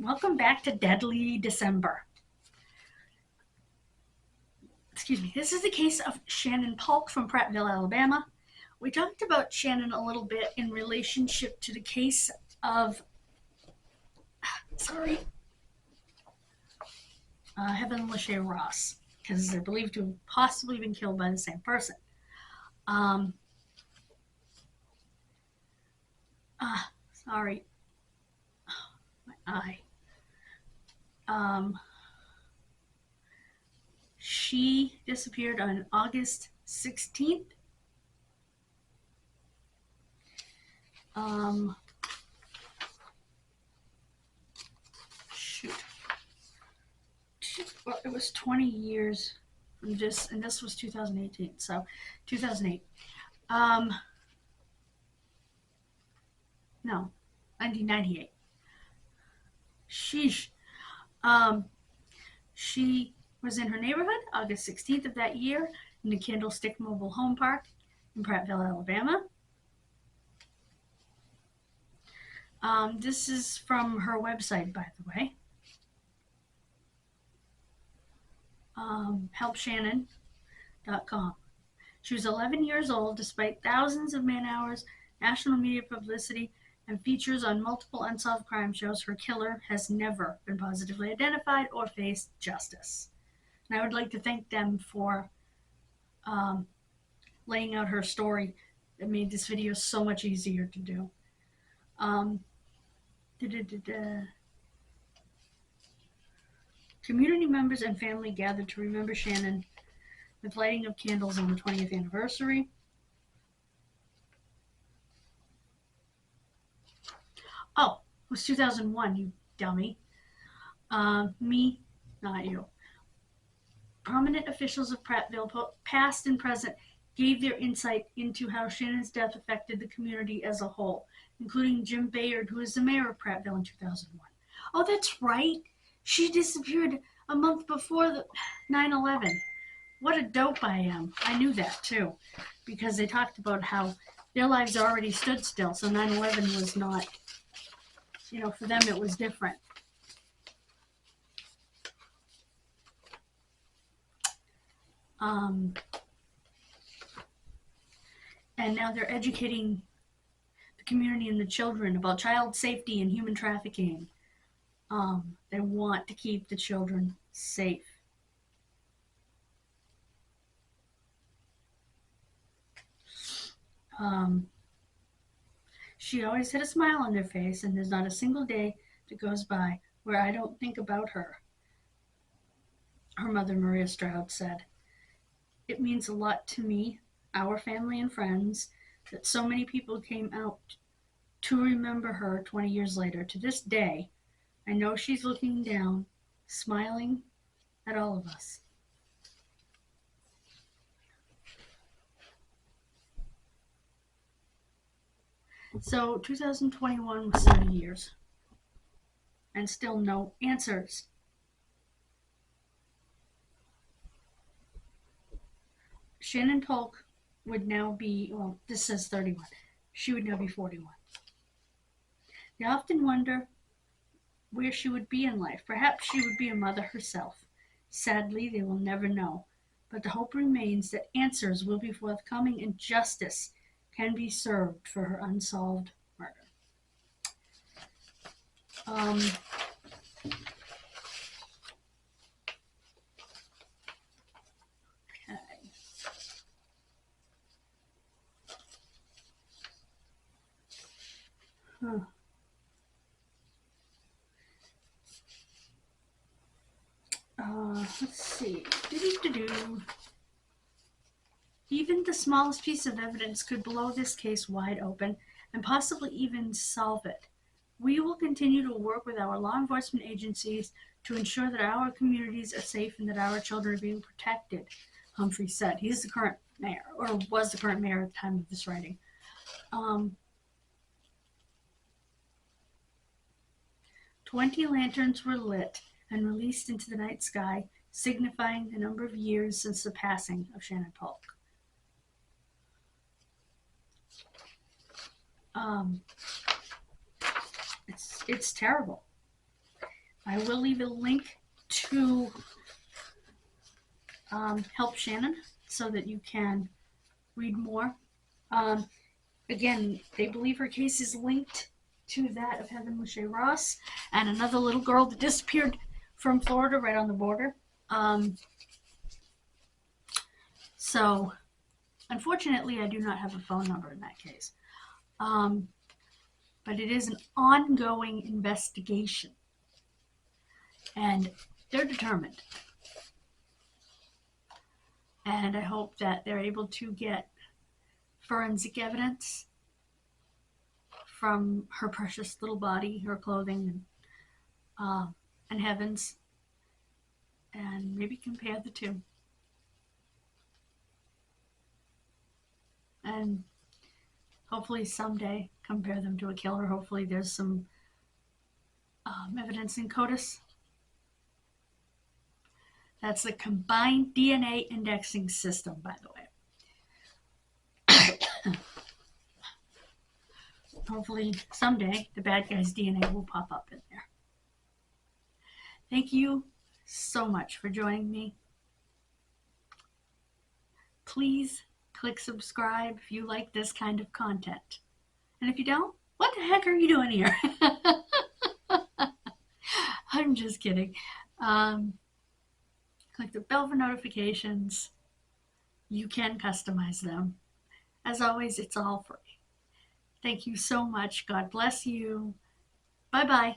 Welcome back to Deadly December. Excuse me. This is the case of Shannon Paulk from Prattville, Alabama. We talked about Shannon a little bit in relationship to the case of, Heaven Lachey Ross, because they're believed to have possibly been killed by the same person. Um, sorry, my eye. She disappeared on August 16th. Shoot. Well, it was 20 years from this, and this was 2018, so 2008. No, 1998. Sheesh. She was in her neighborhood August 16th of that year in the Candlestick Mobile Home Park in Prattville, Alabama. This is from her website, by the way. HelpShannon.com. She was 11 years old, despite thousands of man-hours, national media publicity, and features on multiple unsolved crime shows. Her killer has never been positively identified or faced justice. And I would like to thank them for laying out her story. It made this video so much easier to do. Community members and family gathered to remember Shannon with lighting of candles on the 20th anniversary. Oh, it was 2001, you dummy. Me, not you. Prominent officials of Prattville, past and present, gave their insight into how Shannon's death affected the community as a whole, including Jim Bayard, who was the mayor of Prattville in 2001. Oh, that's right. She disappeared a month before the 9/11. What a dope I am. I knew that, too, because they talked about how their lives already stood still, so 9/11 was not, for them it was different. And now they're educating the community and the children about child safety and human trafficking. They want to keep the children safe. She always had a smile on her face, and there's not a single day that goes by where I don't think about her. Her mother, Maria Stroud, said, "It means a lot to me, our family and friends, that so many people came out to remember her 20 years later. To this day, I know she's looking down, smiling at all of us." So 2021 was 30 years, and still no answers. Shannon Paulk would now be, well, this says 31. She would now be 41. They often wonder where she would be in life. Perhaps she would be a mother herself. Sadly, they will never know. But the hope remains that answers will be forthcoming and justice can be served for her unsolved murder. Let's see. Even the smallest piece of evidence could blow this case wide open and possibly even solve it. We will continue to work with our law enforcement agencies to ensure that our communities are safe and that our children are being protected, Humphrey said. He's the current mayor, or was the current mayor at the time of this writing. 20 lanterns were lit and released into the night sky, signifying the number of years since the passing of Shannon Paulk. It's terrible. I will leave a link to Help Shannon so that you can read more. Again, they believe her case is linked to that of Heather Mouche Ross and another little girl that disappeared from Florida right on the border. So, unfortunately, I do not have a phone number in that case. But it is an ongoing investigation. And they're determined. And I hope that they're able to get forensic evidence from her precious little body, her clothing, and Heaven's, and maybe compare the two. And hopefully someday compare them to a killer. Hopefully there's some evidence in CODIS. That's the Combined DNA Indexing System, by the way. Hopefully someday the bad guy's DNA will pop up in there. Thank you so much for joining me. Please click subscribe if you like this kind of content. And if you don't, what the heck are you doing here? I'm just kidding. Click the bell for notifications. You can customize them. As always, it's all free. Thank you so much. God bless you. Bye-bye.